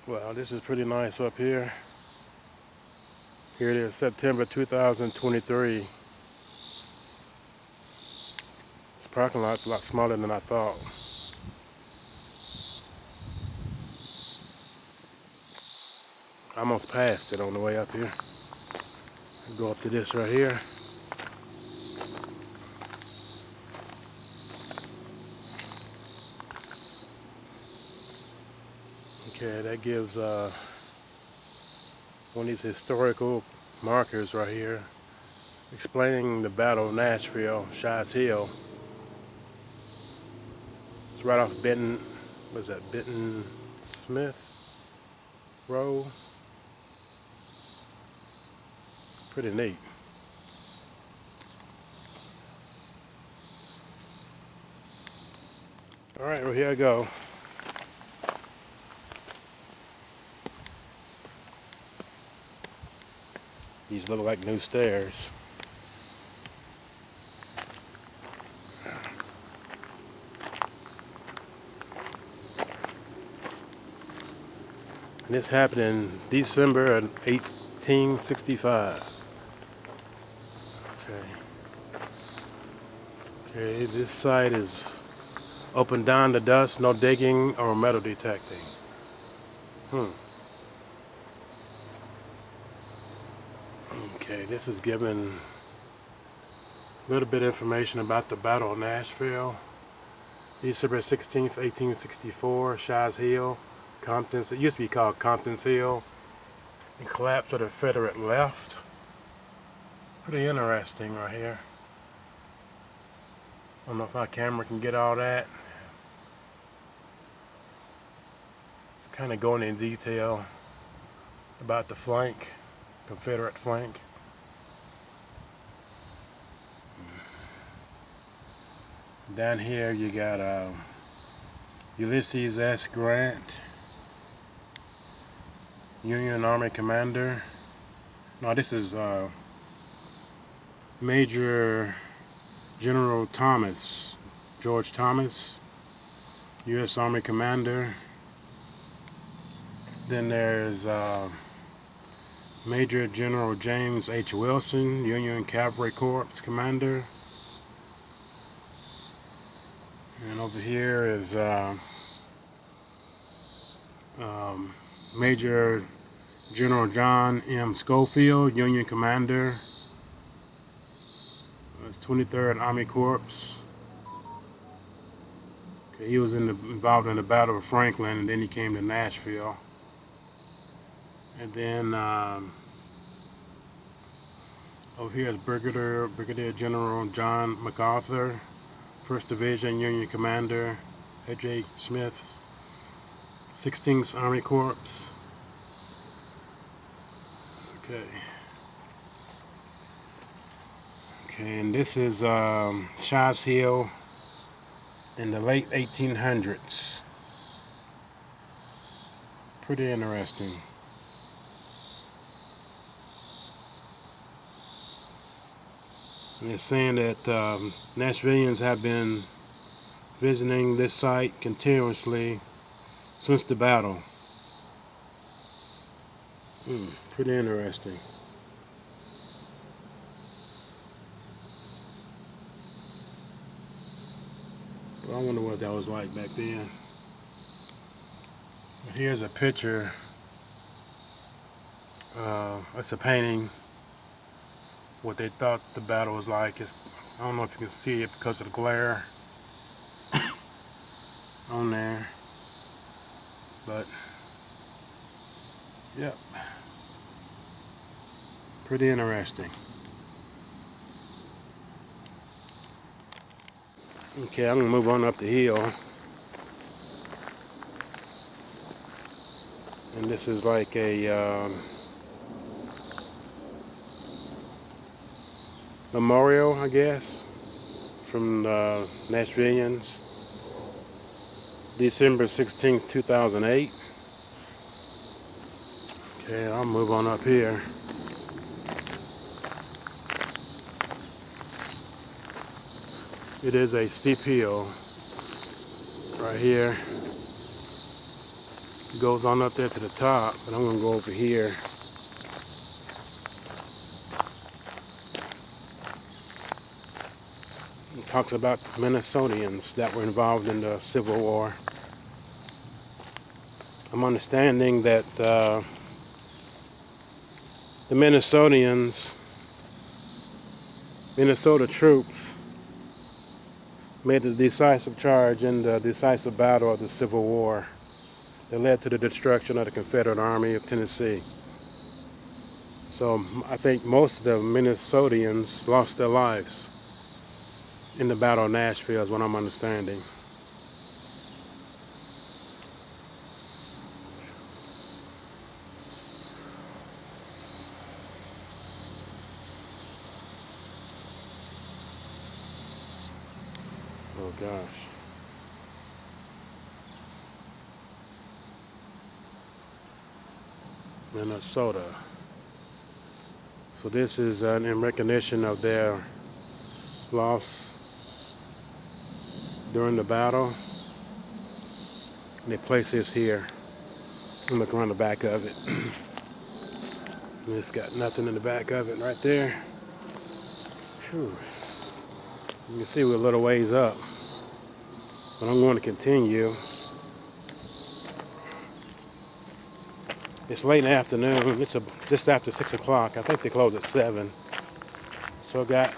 Well, this is pretty nice up here. Here it is, September 2023. This parking lot's a lot smaller than I thought. I almost passed it on the way up here. Go up to this right here. Okay, that gives one of these historical markers right here explaining the Battle of Nashville, Shies Hill. It's right off Benton, what is that, Benton Smith Road. Pretty neat. Alright, well here I go. These look like new stairs. And this happened in December of 1865. Okay, this site is open down to dust, no digging or metal detecting. Okay, this is giving a little bit of information about the Battle of Nashville. December 16th, 1864, Shies Hill, Compton. It used to be called Compton's Hill. The collapse of the Confederate left. Pretty interesting right here. I don't know if my camera can get all that. It's kind of going in detail about the flank, Confederate flank. Down here you got Ulysses S. Grant, Union Army Commander. No, this is Major General Thomas, George Thomas, U.S. Army Commander. Then there's Major General James H. Wilson, Union Cavalry Corps Commander. And over here is Major General John M. Schofield, Union Commander. 23rd Army Corps. Okay, he was involved in the Battle of Franklin, and then he came to Nashville. And then over here is Brigadier General John MacArthur, 1st Division Union Commander, A.J. Smith, 16th Army Corps. Okay, and this is Shies Hill in the late 1800s. Pretty interesting. And it's saying that Nashvillians have been visiting this site continuously since the battle. Pretty interesting. I wonder what that was like back then. Here's a picture. It's a painting. What they thought the battle was like. I don't know if you can see it because of the glare on there. But, yep. Pretty interesting. Okay, I'm going to move on up the hill. And this is like a memorial, I guess, from the Nashvillians. December 16th, 2008. Okay, I'll move on up here. It is a steep hill right here. It goes on up there to the top, but I'm gonna go over here. It talks about Minnesotans that were involved in the Civil War. I'm understanding that the Minnesota troops made the decisive charge in the decisive battle of the Civil War that led to the destruction of the Confederate Army of Tennessee. So I think most of the Minnesotans lost their lives in the Battle of Nashville is what I'm understanding. Oh gosh. Minnesota. So this is in recognition of their loss during the battle. And they place this here. And look around the back of it. And it's got nothing in the back of it right there. Whew. You can see we're a little ways up. But I'm going to continue. It's late in the afternoon. It's just after 6 o'clock. I think they close at 7. So I got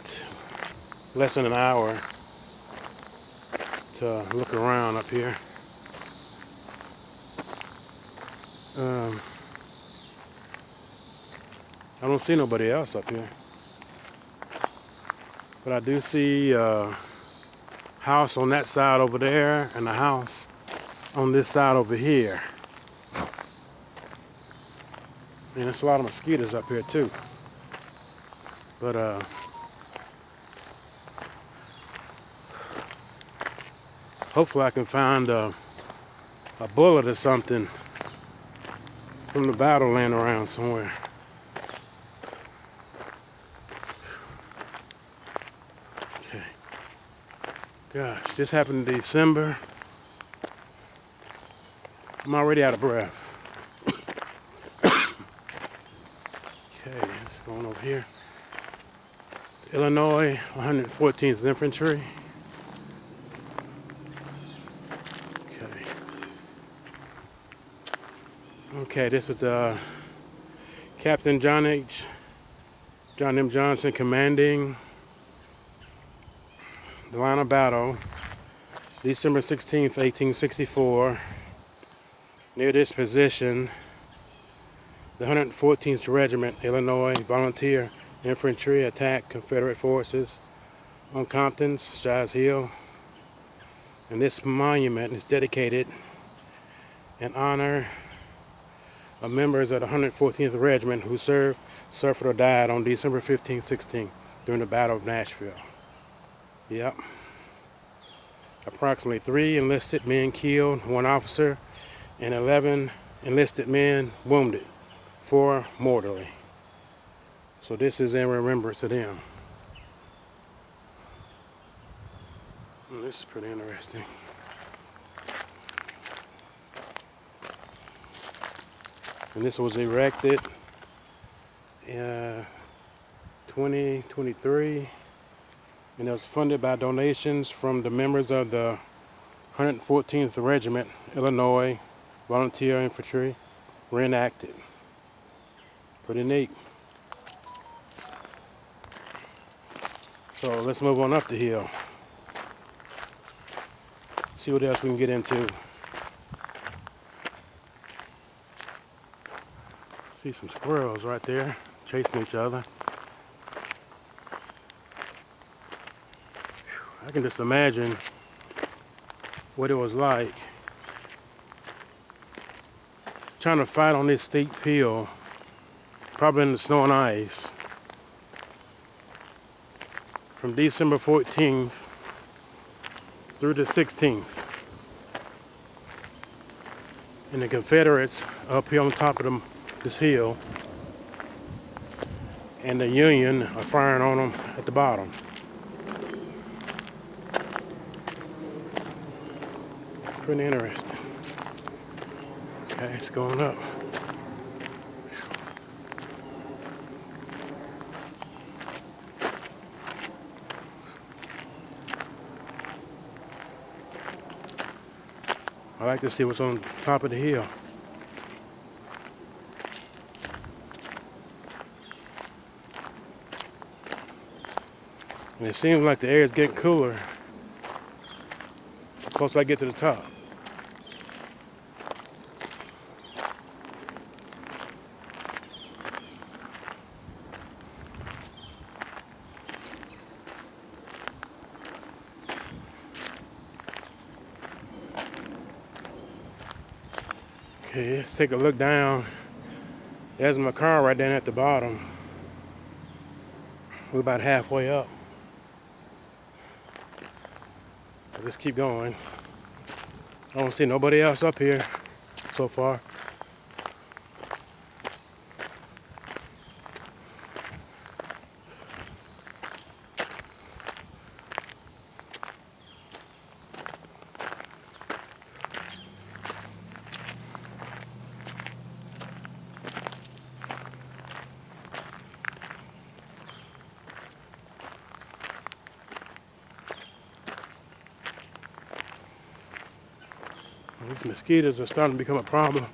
less than an hour to look around up here. I don't see nobody else up here. But I do see a house on that side over there and a house on this side over here. And there's a lot of mosquitoes up here too. But hopefully I can find a bullet or something from the battle laying around somewhere. Okay. Gosh, this happened in December. I'm already out of breath. Okay, let's go on over here. Illinois 114th Infantry. Okay, this is Captain John M. Johnson commanding the line of battle, December 16th, 1864. Near this position, the 114th Regiment, Illinois Volunteer Infantry attacked Confederate forces on Compton's Shies Hill. And this monument is dedicated in honor of members of the 114th Regiment who served, suffered, or died on December 15, 16 during the Battle of Nashville. Yep. Approximately 3 enlisted men killed, 1 officer, and 11 enlisted men wounded, 4 mortally. So this is in remembrance of them. This is pretty interesting. And this was erected in 2023, and it was funded by donations from the members of the 114th Regiment, Illinois Volunteer Infantry, reenacted. Pretty neat. So let's move on up the hill. See what else we can get into. See some squirrels right there chasing each other. I can just imagine what it was like trying to fight on this steep hill, probably in the snow and ice, from December 14th through the 16th. And the Confederates up here on top of this hill, and the Union are firing on them at the bottom. Pretty interesting. Okay, it's going up. I like to see what's on top of the hill. And it seems like the air is getting cooler the closer I get to the top. Okay, let's take a look down. There's my car right down at the bottom. We're about halfway up. Let's keep going. I don't see nobody else up here so far. These mosquitoes are starting to become a problem.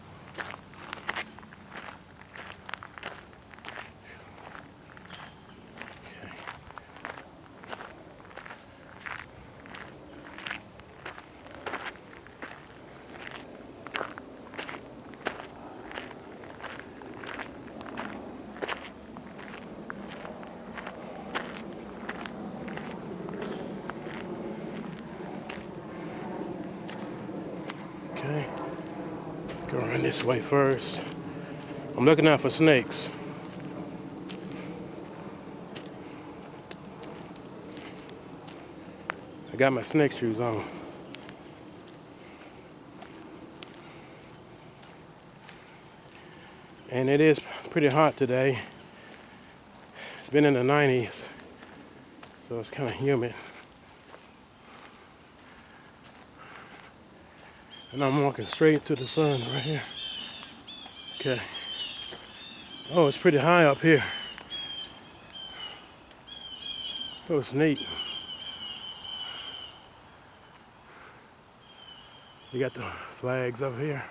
Okay, go around this way first. I'm looking out for snakes. I got my snake shoes on. And it is pretty hot today. It's been in the 90s, so it's kind of humid. And I'm walking straight to the sun right here. Okay. Oh, it's pretty high up here. Oh, it's neat. You got the flags up here.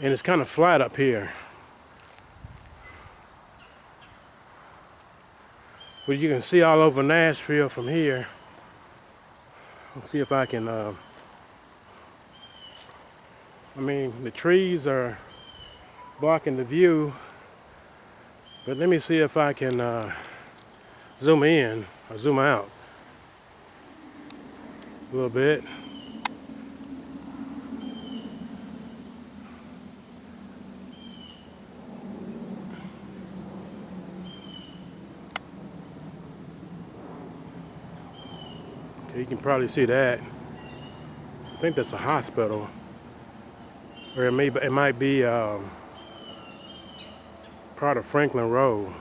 And it's kind of flat up here. But you can see all over Nashville from here. Let's see if I can, I mean, the trees are blocking the view. But let me see if I can zoom in or zoom out a little bit. Okay, you can probably see that. I think that's a hospital, or it might be part of Franklin Road.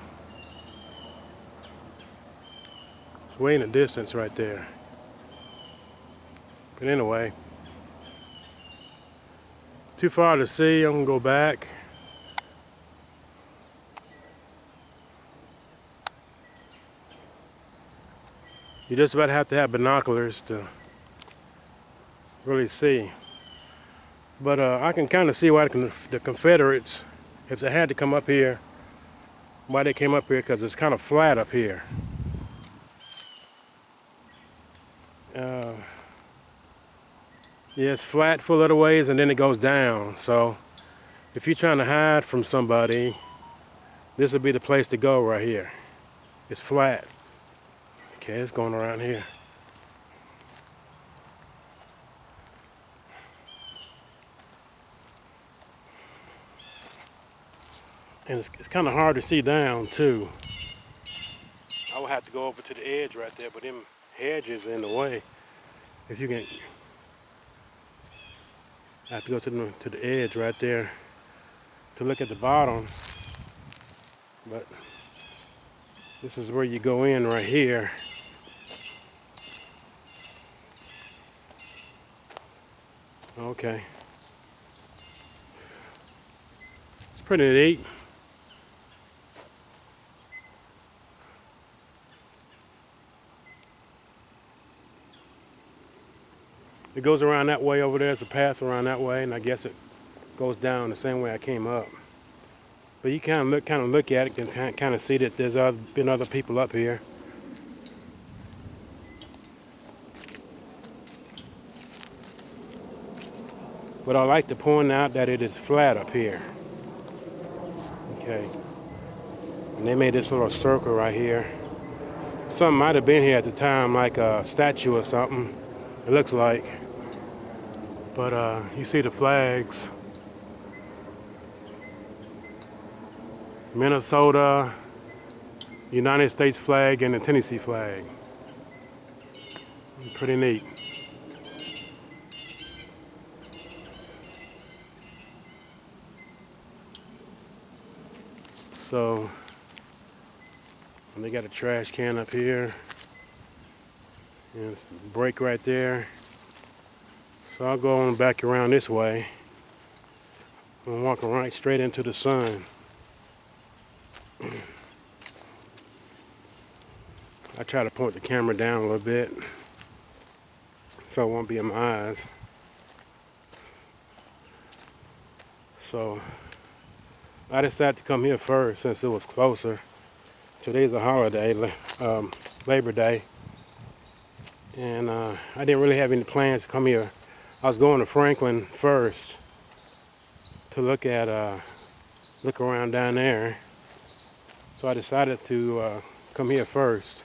It's way in the distance right there. But anyway, too far to see. I'm gonna go back. You just about have to have binoculars to really see. But I can kind of see why the Confederates, if they had to come up here, why they came up here, because it's kind of flat up here. Yeah, it's flat full of the ways and then it goes down. So if you're trying to hide from somebody, this would be the place to go right here. It's flat. Okay, it's going around here. And it's kind of hard to see down too. I would have to go over to the edge right there, but them hedges are in the way. If you can, I have to go to the edge right there to look at the bottom. But this is where you go in right here. Okay. It's pretty neat. It goes around that way over there. There's a path around that way, and I guess it goes down the same way I came up. But you kind of look at it and kind of see that there's been other people up here. But I like to point out that it is flat up here. Okay. And they made this little circle right here. Something might have been here at the time, like a statue or something. It looks like. But you see the flags. Minnesota, United States flag, and the Tennessee flag. Pretty neat. So, and they got a trash can up here. And a break right there. So I'll go on back around this way. I'm walking right straight into the sun. I try to point the camera down a little bit so it won't be in my eyes. So I decided to come here first since it was closer. Today's a holiday, Labor Day. And I didn't really have any plans to come here. I was going to Franklin first to look around down there. So I decided to come here first.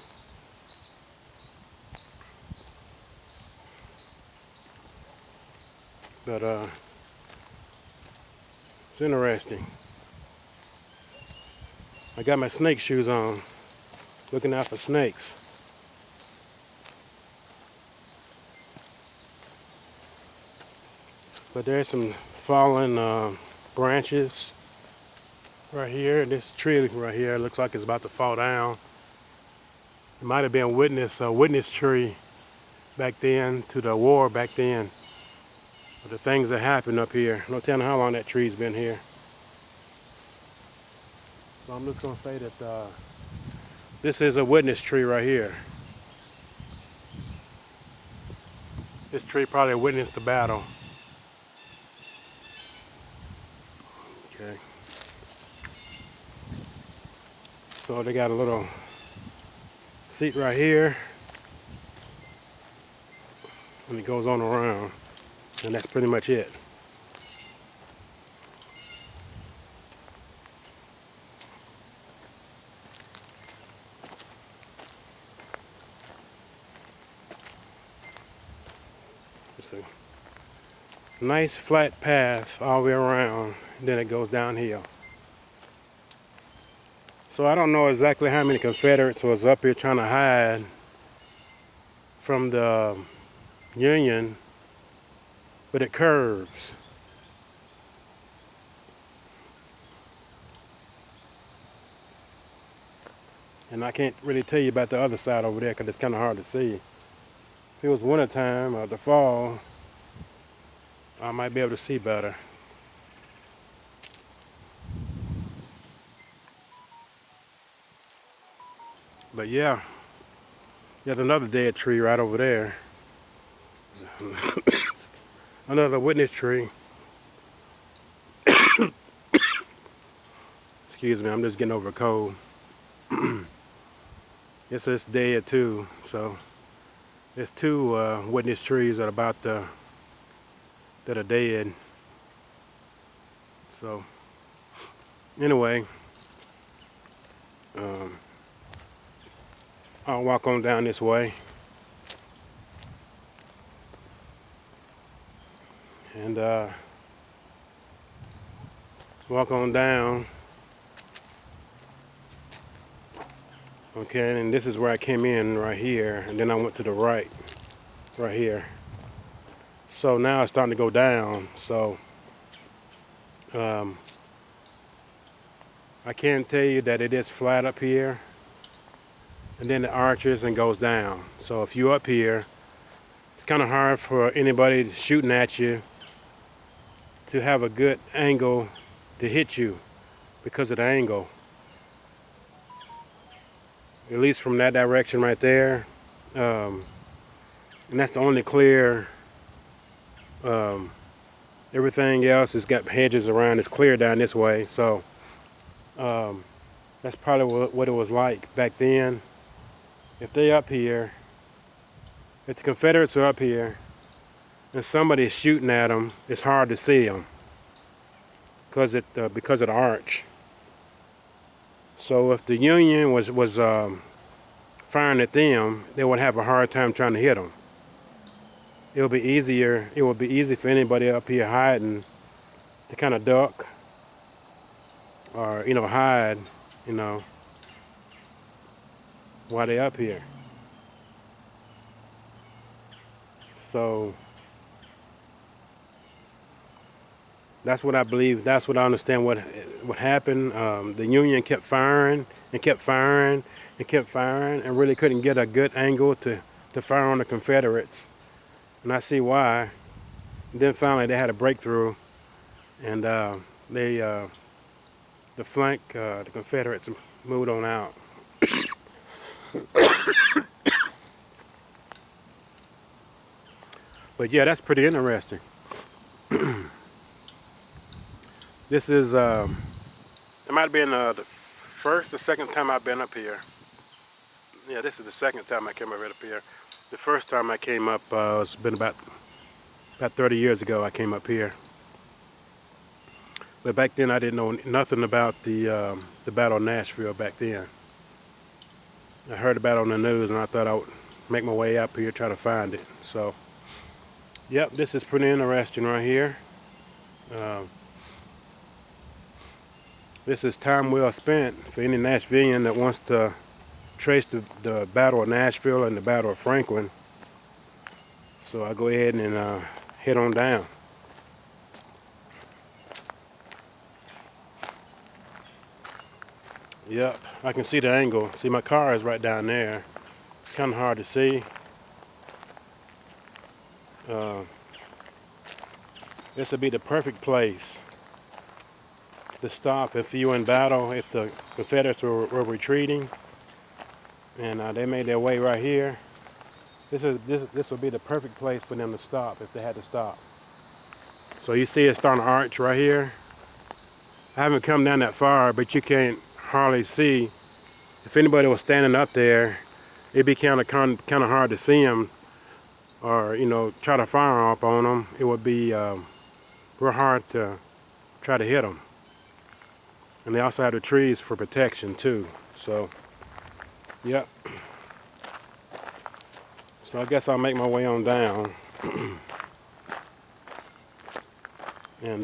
But it's interesting. I got my snake shoes on, looking out for snakes. But there's some fallen branches right here. This tree right here looks like it's about to fall down. It might have been a witness tree back then to the war back then. But the things that happened up here. No telling how long that tree's been here. So I'm just gonna say that this is a witness tree right here. This tree probably witnessed the battle. Okay. So they got a little seat right here. And it goes on around. And that's pretty much it. It's a nice flat path all the way around, and then it goes downhill. So I don't know exactly how many Confederates was up here trying to hide from the Union, but it curves. And I can't really tell you about the other side over there because it's kind of hard to see. If it was wintertime or the fall, I might be able to see better. But yeah, there's another dead tree right over there. Another witness tree. Excuse me, I'm just getting over a cold. It's dead too, so there's two witness trees that are dead. So anyway, I'll walk on down this way. And walk on down. Okay, and this is where I came in right here, and then I went to the right here. So now it's starting to go down. So I can tell you that it is flat up here, and then it arches and goes down. So if you're up here, it's kind of hard for anybody shooting at you to have a good angle to hit you because of the angle. At least from that direction right there. And that's the only clear. Everything else has got hedges around. It's clear down this way. So that's probably what it was like back then. If they up here, if the Confederates are up here, and somebody's shooting at them, it's hard to see them because of the arch. So if the Union was firing at them, they would have a hard time trying to hit them. It would be easier. It would be easy for anybody up here hiding to kind of duck or hide, while they're up here. So that's what I believe. That's what I understand. What happened? The Union kept firing and kept firing and kept firing, and really couldn't get a good angle to fire on the Confederates. And I see why. And then finally they had a breakthrough, and the flank, the Confederates moved on out. But yeah, that's pretty interesting. This is, it might have been the first or second time I've been up here. Yeah, this is the second time I came up here. The first time I came up, it's been about 30 years ago I came up here. But back then I didn't know nothing about the Battle of Nashville back then. I heard about it on the news and I thought I would make my way up here, try to find it. So, yep, this is pretty interesting right here. This is time well spent for any Nashvillian that wants to trace the Battle of Nashville and the Battle of Franklin. So I'll go ahead and head on down. Yep, I can see the angle. See, my car is right down there. It's kind of hard to see. This would be the perfect place to stop if you were in battle, if the Confederates were retreating, and they made their way right here. This would be the perfect place for them to stop if they had to stop. So you see it's starting to arch right here. I haven't come down that far, but you can't hardly see. If anybody was standing up there, it'd be kind of hard to see them, or try to fire up on them. It would be real hard to try to hit them. And they also have the trees for protection too. So, yep. So I guess I'll make my way on down. And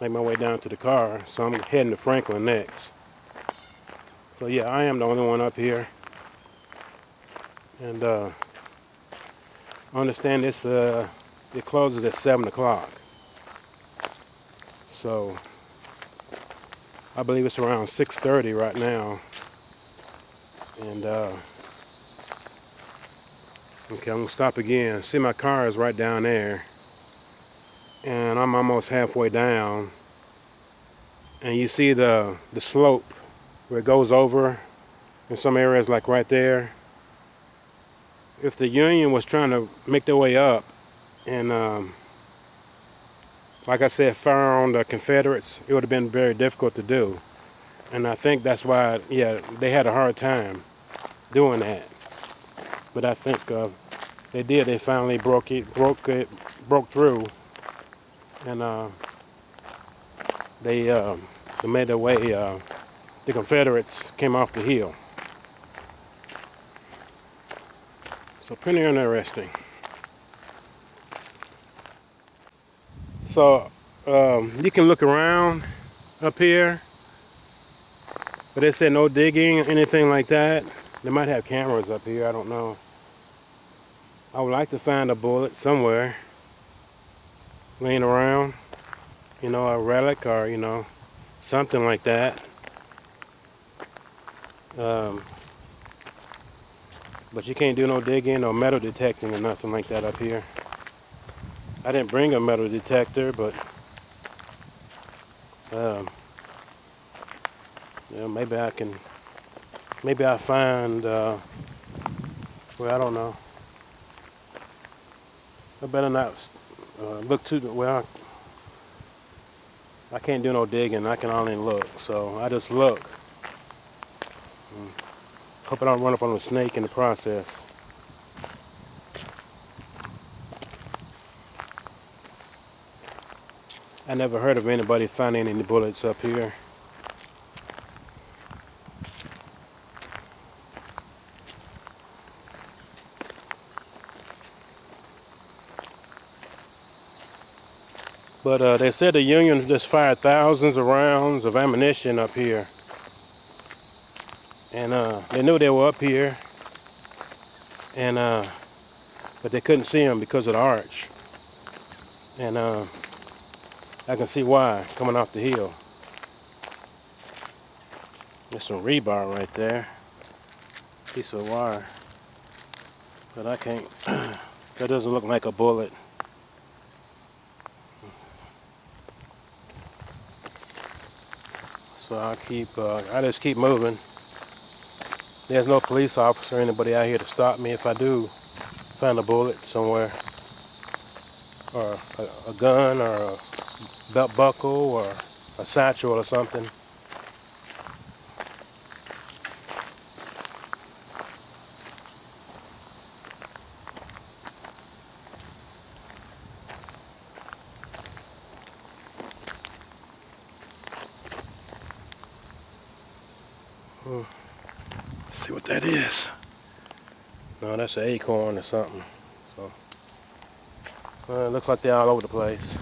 make my way down to the car. So I'm heading to Franklin next. So yeah, I am the only one up here. And I understand this, it closes at 7 o'clock. So I believe it's around 6:30 right now. And okay, I'm gonna stop again. See, my car is right down there. And I'm almost halfway down. And you see the slope where it goes over in some areas, like right there. If the Union was trying to make their way up and like I said, fire on the Confederates, it would have been very difficult to do. And I think that's why, yeah, they had a hard time doing that. But I think they did. They finally broke through, and they made their way. The Confederates came off the hill. So pretty interesting. So you can look around up here, but they said no digging, anything like that. They might have cameras up here, I don't know. I would like to find a bullet somewhere laying around, a relic or, something like that. But you can't do no digging or metal detecting or nothing like that up here. I didn't bring a metal detector, but yeah, maybe I can. Maybe I'll find. Well, I don't know. I better not look too well. I can't do no digging. I can only look, so I just look. Hope I don't run up on a snake in the process. I never heard of anybody finding any bullets up here. But they said the Union just fired thousands of rounds of ammunition up here. And they knew they were up here. And but they couldn't see them because of the arch. And I can see why, coming off the hill. There's some rebar right there. Piece of wire. But I can't, that doesn't look like a bullet. So I just keep moving. There's no police officer or anybody out here to stop me if I do find a bullet somewhere. Or a gun or a belt buckle or a satchel or something. See what that is. No, that's an acorn or something. So it looks like they're all over the place.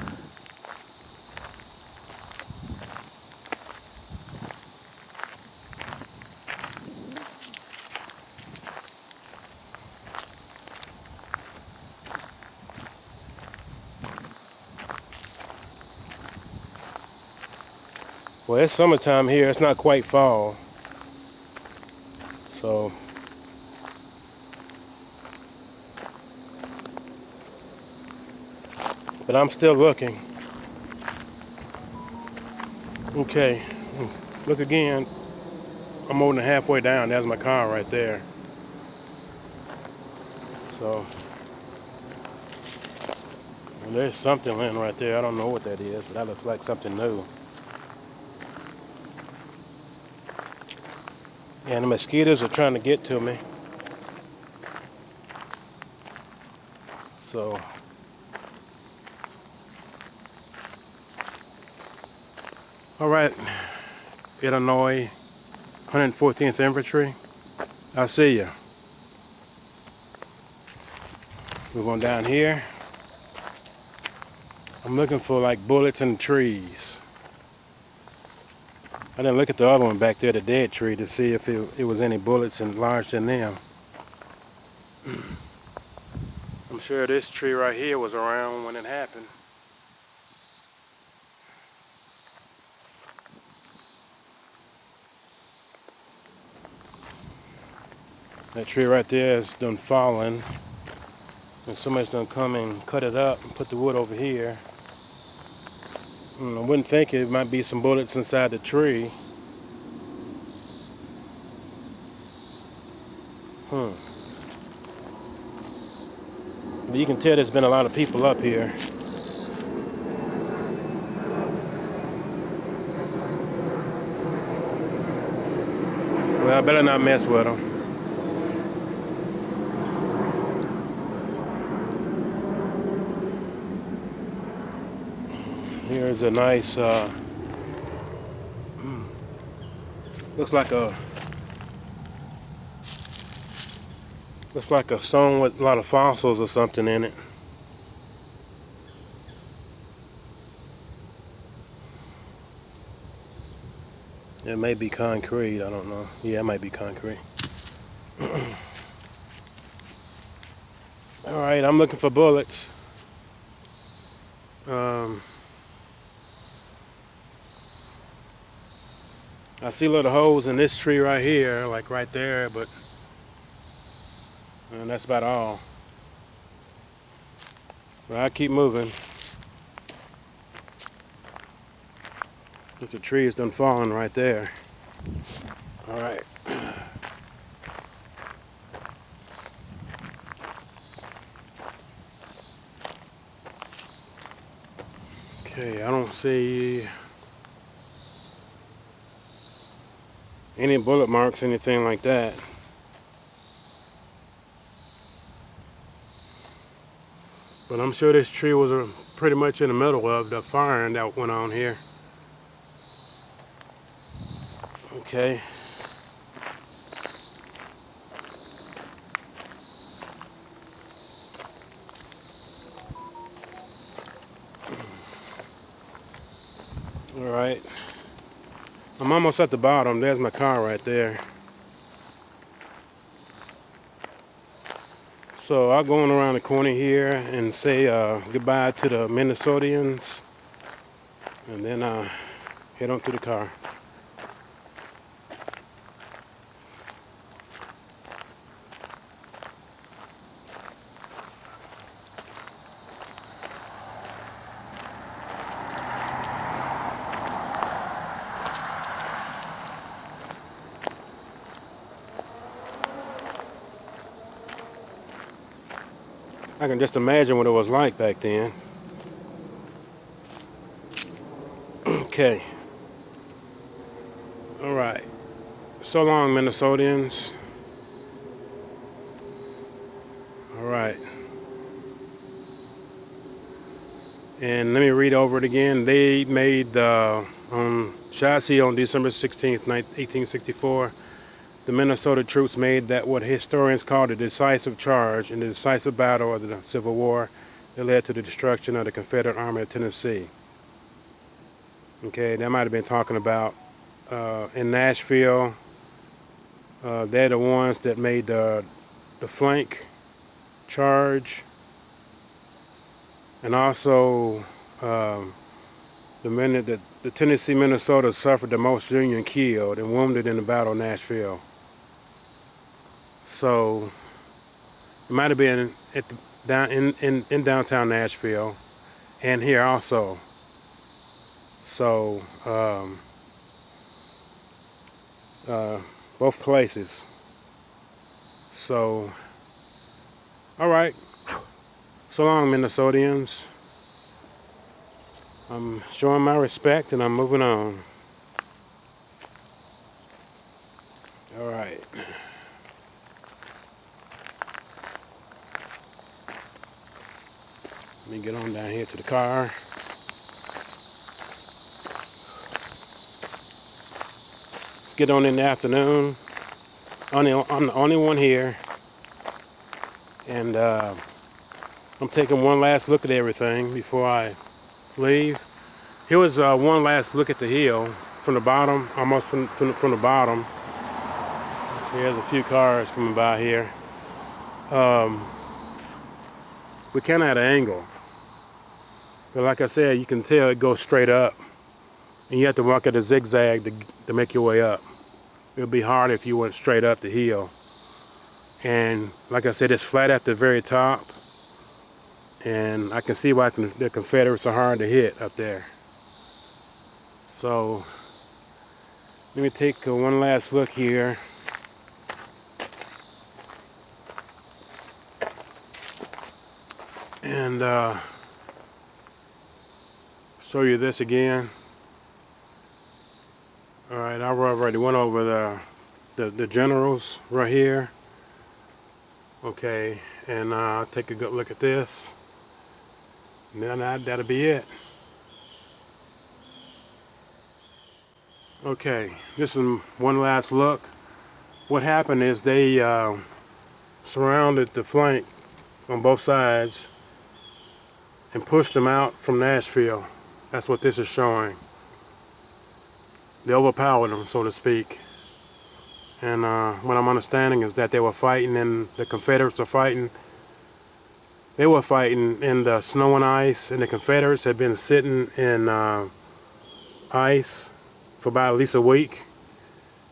Well, it's summertime here. It's not quite fall. So but I'm still looking. Okay, look again. I'm more than halfway down. There's my car right there. So well, there's something laying right there. I don't know what that is, but that looks like something new. And the mosquitoes are trying to get to me. So all right, Illinois 114th Infantry, I'll see you. We're going down here. I'm looking for like bullets in the trees. I didn't look at the other one back there, the dead tree, to see if it was any bullets lodged in them. I'm sure this tree right here was around when it happened. That tree right there is done fallen. And somebody's done come and cut it up and put the wood over here. I wouldn't think it might be some bullets inside the tree. But you can tell there's been a lot of people up here. Well, I better not mess with them. Here's a nice, looks like a stone with a lot of fossils or something in it. It may be concrete, I don't know. Yeah, it might be concrete. Alright, I'm looking for bullets. I see little holes in this tree right here, like right there, but And that's about all. But I keep moving. The tree is done falling right there. All right. Okay, I don't see any bullet marks, anything like that. But I'm sure this tree was pretty much in the middle of the firing that went on here. Okay. All right. I'm almost at the bottom. There's my car right there. So I'll go on around the corner here and say goodbye to the Minnesotians, and then head on to the car. I can just imagine what it was like back then. Okay. All right. So long, Minnesotans. All right. And let me read over it again. They made on Shies Hill on December 16th, 1864. The Minnesota troops made that what historians call the decisive charge in the decisive battle of the Civil War that led to the destruction of the Confederate Army of Tennessee. Okay, that might have been talking about in Nashville. They're the ones that made the flank charge, and also the Tennessee Minnesota suffered the most Union killed and wounded in the Battle of Nashville. So it might have been at in downtown Nashville and here also. So both places. So all right. So long, Minnesotans. I'm showing my respect and I'm moving on. All right. Let me get on down here to the car. Get on in the afternoon. I'm the only one here. And I'm taking one last look at everything before I leave. Here was one last look at the hill from the bottom, almost from the bottom. There's a few cars coming by here. We kind of at an angle. But like I said, you can tell it goes straight up. And you have to walk at a zigzag to make your way up. It would be hard if you went straight up the hill. And like I said, it's flat at the very top. And I can see why the Confederates are hard to hit up there. So let me take one last look here. And show you this again. All right, I already went over the generals right here. Okay, and I'll take a good look at this. And then that'll be it. Okay, this is one last look. What happened is they surrounded the flank on both sides and pushed them out from Nashville. That's what this is showing. They overpowered them, so to speak. And what I'm understanding is that they were fighting, and the Confederates are fighting. They were fighting in the snow and ice, and the Confederates had been sitting in ice for about at least a week.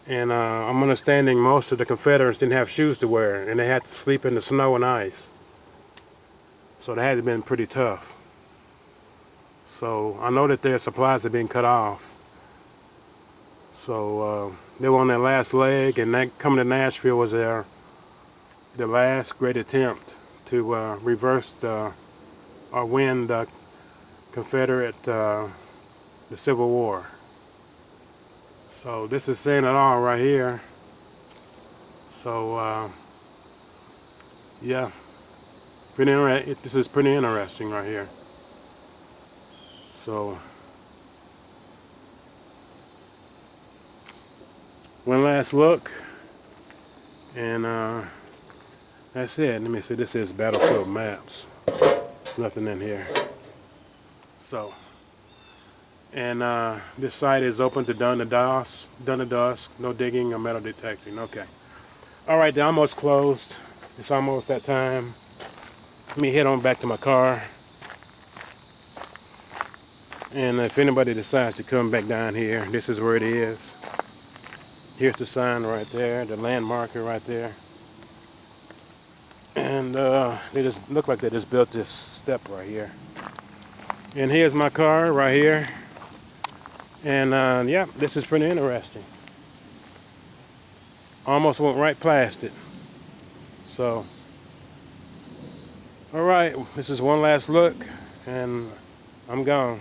And I'm understanding most of the Confederates didn't have shoes to wear, and they had to sleep in the snow and ice. So they had to have been pretty tough. So I know that their supplies have been cut off. So they were on their last leg, and that coming to Nashville was their last great attempt to reverse or win the Confederate, the Civil War. So this is saying it all right here. So yeah, this is pretty interesting right here. So one last look, and that's it. Let me see. This is battlefield maps. Nothing in here. So, and this site is open to done to dusk, no digging or metal detecting. Okay. All right, they're almost closed. It's almost that time. Let me head on back to my car. And if anybody decides to come back down here, this is where it is. Here's the sign right there, the land marker right there. And they just look like they just built this step right here. And here's my car right here. And yeah, this is pretty interesting. Almost went right past it. So, all right, this is one last look, and I'm gone.